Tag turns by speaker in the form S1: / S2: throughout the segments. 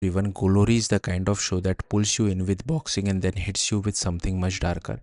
S1: Even Glory is the kind of show that pulls you in with boxing and then hits you with something much darker.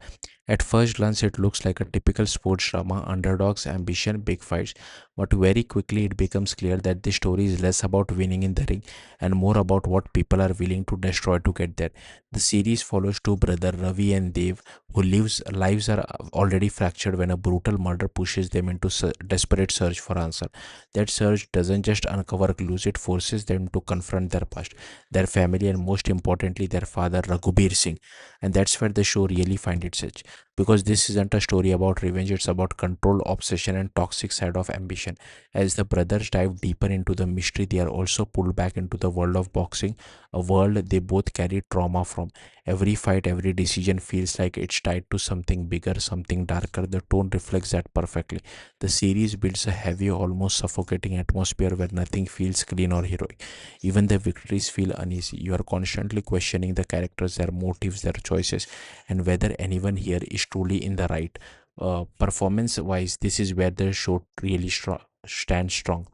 S1: At first glance, it looks like a typical sports drama, underdogs, ambition, big fights. But very quickly, it becomes clear that the story is less about winning in the ring and more about what people are willing to destroy to get there. The series follows two brothers, Ravi and Dev, who lives are already fractured when a brutal murder pushes them into desperate search for answer. That search doesn't just uncover clues; it forces them to confront their past, their family, and most importantly, their father, Raghubir Singh. And that's where the show really finds its edge, because this isn't a story about revenge, it's about control, obsession, and toxic side of ambition. As the brothers dive deeper into the mystery, they are also pulled back into the world of boxing, a world they both carry trauma from. Every fight, every decision feels like it's tied to something bigger, something darker. The tone reflects that perfectly. The series builds a heavy, almost suffocating atmosphere where nothing feels clean or heroic. Even the victories feel uneasy. You are constantly questioning the characters, their motives, their choices, and whether anyone here is truly in the right. Performance wise, this is where the show really stands strong.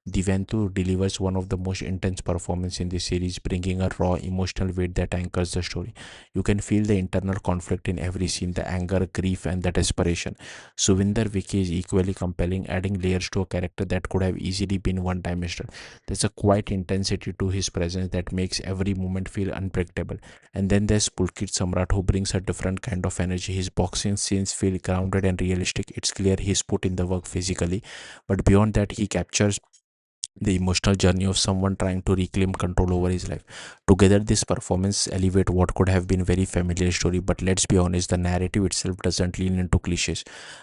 S1: Divyenndu delivers one of the most intense performances in the series, bringing a raw emotional weight that anchors the story. You can feel the internal conflict in every scene, the anger, grief, and the desperation. Suvinder Vicky is equally compelling, adding layers to a character that could have easily been one-dimensional. There's a quiet intensity to his presence that makes every moment feel unpredictable. And then there's Pulkit Samrat, who brings a different kind of energy. His boxing scenes feel grounded and realistic. It's clear he's put in the work physically, but beyond that, he captures the emotional journey of someone trying to reclaim control over his life. Together, this performance elevate what could have been very familiar story, but let's be honest, the narrative itself doesn't lean into cliches.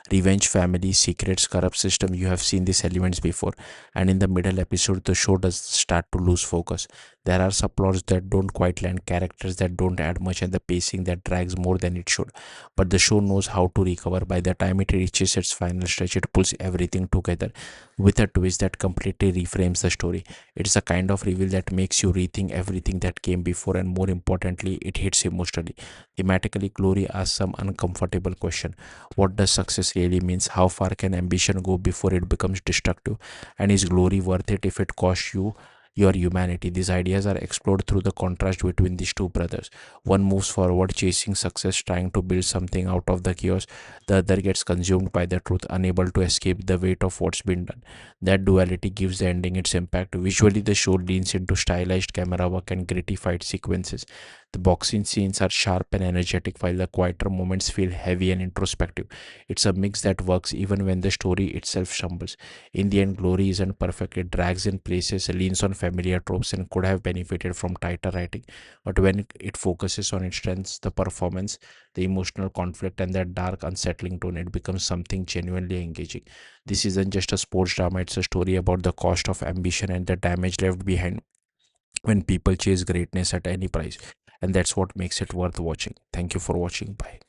S1: Revenge, family, secrets, corrupt system, you have seen these elements before. And in the middle episode, the show does start to lose focus. There are subplots that don't quite land, characters that don't add much, and the pacing that drags more than it should. But the show knows how to recover. By the time it reaches its final stretch, it pulls everything together with a twist that completely reframes the story. It's a kind of reveal that makes you rethink everything that came before, and more importantly, it hits emotionally. Thematically, Glory asks some uncomfortable question. What does success really means? How far can ambition go before it becomes destructive? And is glory worth it if it costs you your humanity? These ideas are explored through the contrast between these two brothers. One moves forward, chasing success, trying to build something out of the chaos. The other gets consumed by the truth, unable to escape the weight of what's been done. That duality gives the ending its impact. Visually, the show leans into stylized camera work and gritty fight sequences. The boxing scenes are sharp and energetic, while the quieter moments feel heavy and introspective. It's a mix that works even when the story itself stumbles. In the end, Glory isn't perfect. It drags in places, leans on familiar tropes, and could have benefited from tighter writing. But when it focuses on its strengths, the performance, the emotional conflict, and that dark, unsettling tone, it becomes something genuinely engaging. This isn't just a sports drama, it's a story about the cost of ambition and the damage left behind when people chase greatness at any price. And that's what makes it worth watching. Thank you for watching. Bye.